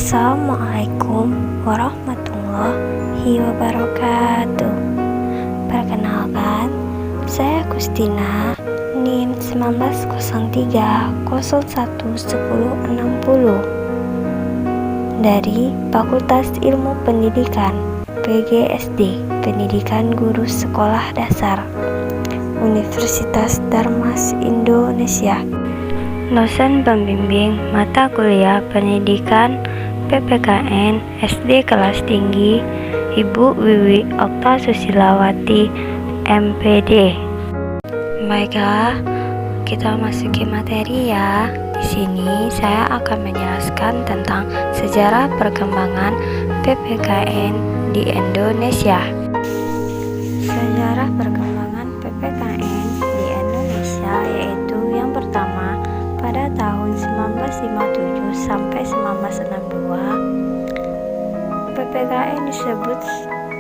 Assalamualaikum warahmatullahi wabarakatuh. Perkenalkan, saya Gustina, NIM 1903011060 dari Fakultas Ilmu Pendidikan PGSD, Pendidikan Guru Sekolah Dasar, Universitas Darmas Indonesia. Dosen pembimbing mata kuliah pendidikan PPKN SD kelas tinggi Ibu Wiwi Okta Susilawati MPD. Baiklah, kita masuki materi ya. Di sini saya akan menjelaskan tentang sejarah perkembangan PPKN di Indonesia. Sejarah perkembangan PPKN di Indonesia yaitu yang pertama, pada tahun 1957 sampai 1962, PPKN disebut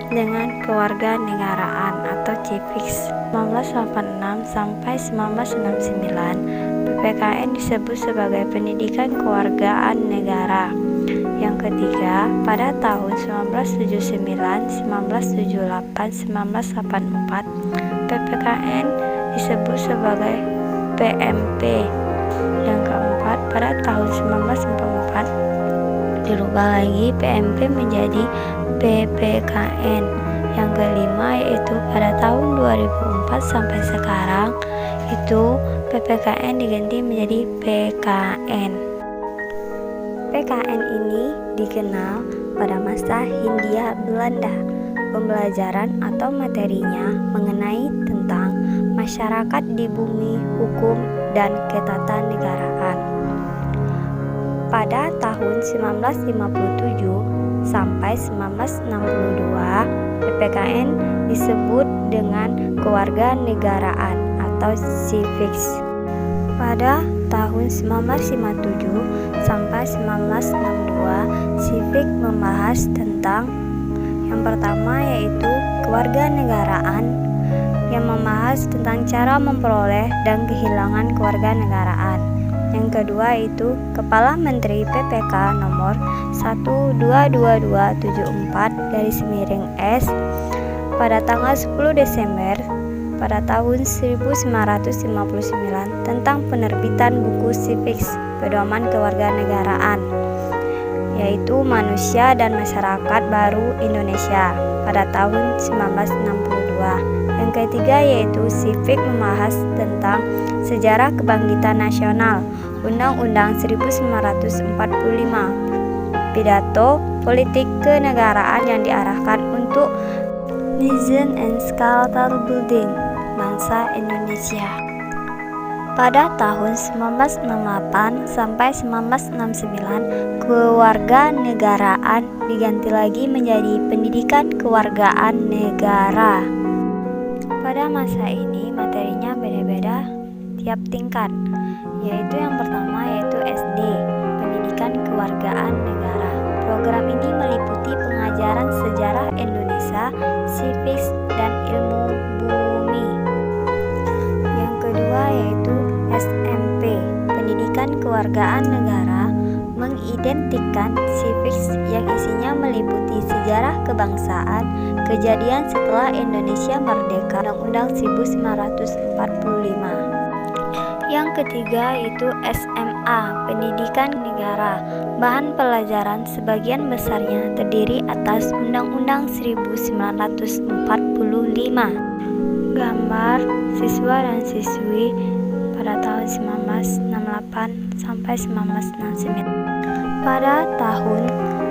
dengan kewarganegaraan atau civics. 1986 sampai 1969, PPKN disebut sebagai pendidikan kewargaan negara. Yang ketiga, pada tahun 1979, 1978, 1984, PPKN disebut sebagai PMP. Yang keempat, pada tahun 1944 dirubah lagi PMP menjadi PPKN. Yang kelima yaitu pada tahun 2004 sampai sekarang itu PPKN diganti menjadi PKN. PKN ini dikenal pada masa Hindia Belanda. Pembelajaran atau materinya mengenai tentang masyarakat di bumi, hukum, dan ketatanegaraan. Pada tahun 1957 sampai 1962, PPKN disebut dengan kewarganegaraan atau civics. Pada tahun 1957 sampai 1962, civics membahas tentang yang pertama yaitu kewarganegaraan, yang membahas tentang cara memperoleh dan kehilangan kewarganegaraan. Yang kedua itu Kepala Menteri PPK nomor 122274/S pada tanggal 10 Desember pada tahun 1959 tentang penerbitan buku civics pedoman kewarganegaraan, yaitu Manusia dan Masyarakat Baru Indonesia pada tahun 1962. Yang ketiga yaitu civics membahas tentang sejarah kebangkitan nasional, Undang-Undang 1945, pidato politik kenegaraan yang diarahkan untuk nation and skeletal building bangsa Indonesia. Pada tahun 1968 sampai 1969, kewarganegaraan diganti lagi menjadi pendidikan kewargaan negara. Pada masa ini materinya beda-beda tiap tingkat, yaitu yang pertama yaitu SD, pendidikan kewargaan negara. Program ini meliputi pengajaran sejarah Indonesia, civics, dan ilmu bumi. Yang kedua yaitu SMP, pendidikan kewargaan negara, mengidentikan civics yang isinya meliputi sejarah kebangsaan, kejadian setelah Indonesia merdeka, Undang-Undang 1945. Yang ketiga yaitu SMA, pendidikan negara. Bahan pelajaran sebagian besarnya terdiri atas Undang-Undang 1945. Gambar siswa dan siswi pada tahun 1968 sampai 1969. Pada tahun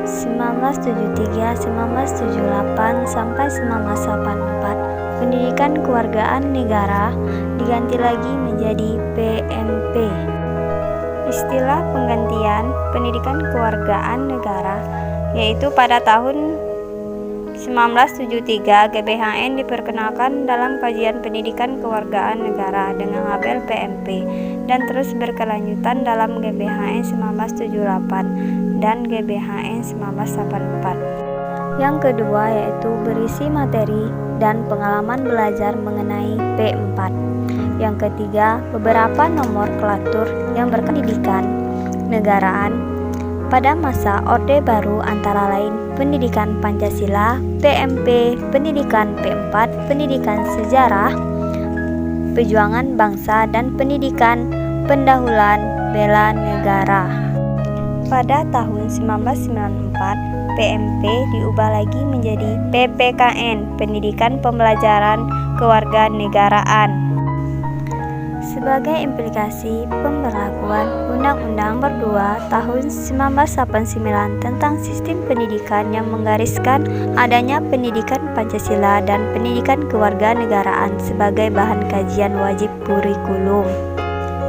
1973, 1978 sampai 1984, pendidikan kewargaan negara diganti lagi menjadi PMP. Istilah penggantian pendidikan kewargaan negara yaitu pada tahun 1973 GBHN diperkenalkan dalam kajian pendidikan kewargaan negara dengan label PMP dan terus berkelanjutan dalam GBHN 1978 dan GBHN 1984. Yang kedua yaitu berisi materi dan pengalaman belajar mengenai P4. Yang ketiga, beberapa nomenklatur yang berpendidikan negaraan Pada masa Orde Baru antara lain Pendidikan Pancasila, PMP, Pendidikan P4, Pendidikan Sejarah, Perjuangan Bangsa, dan Pendidikan Pendahuluan Bela Negara. Pada tahun 1994, PMP diubah lagi menjadi PPKN, Pendidikan Pembelajaran Kewarganegaraan. Sebagai implikasi pemberlakuan Undang-Undang Nomor 2 Tahun 1989 tentang Sistem Pendidikan yang menggariskan adanya pendidikan Pancasila dan pendidikan kewarganegaraan sebagai bahan kajian wajib kurikulum.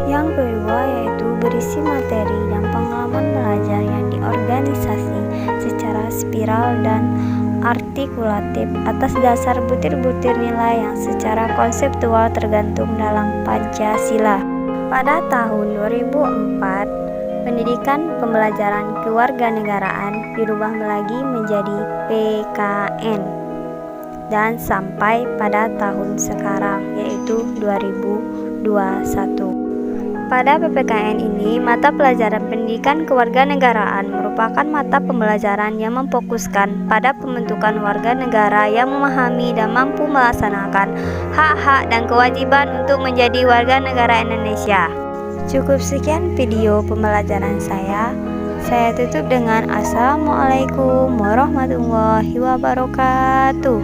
Yang kedua yaitu berisi materi dan pengalaman belajar yang diorganisasi secara spiral dan artikulatif atas dasar butir-butir nilai yang secara konseptual tergantung dalam Pancasila. Pada tahun 2004, Pendidikan Pembelajaran Kewarganegaraan dirubah lagi menjadi PKN dan sampai pada tahun sekarang yaitu 2021. Pada PPKN ini, mata pelajaran pendidikan kewarganegaraan merupakan mata pembelajaran yang memfokuskan pada pembentukan warga negara yang memahami dan mampu melaksanakan hak-hak dan kewajiban untuk menjadi warga negara Indonesia. Cukup sekian video pembelajaran saya. Saya tutup dengan Assalamualaikum warahmatullahi wabarakatuh.